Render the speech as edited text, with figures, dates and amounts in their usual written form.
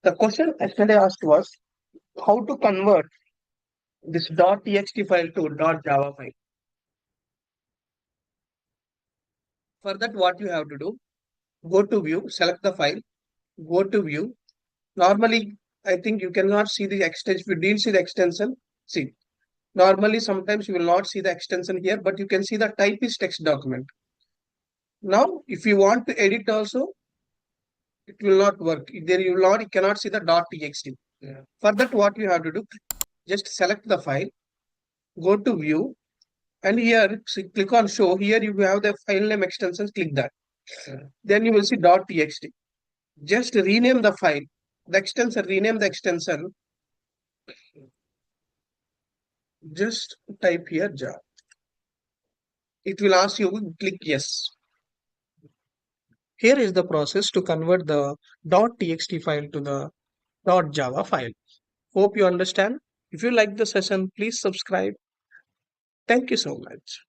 The question yesterday asked was how to convert this .txt file to .java file. For that, what you have to do, go to view, select the file, go to view. Normally, I think you cannot see the extension. If you didn't see the extension, see. Normally, sometimes you will not see the extension here, but you can see the type is text document. Now, if you want to edit also, it will not work. There you will not, you cannot see the .txt. Yeah. For that, what you have to do, just select the file, go to view, and here click on show. Here you have the file name extensions. Click that. Yeah. Then you will see .txt. Just rename the file. The extension, rename the extension. Just type here Java. It will ask you click yes. Here is the process to convert the .txt file to the .java file. Hope you understand. If you like the session, please subscribe. Thank you so much.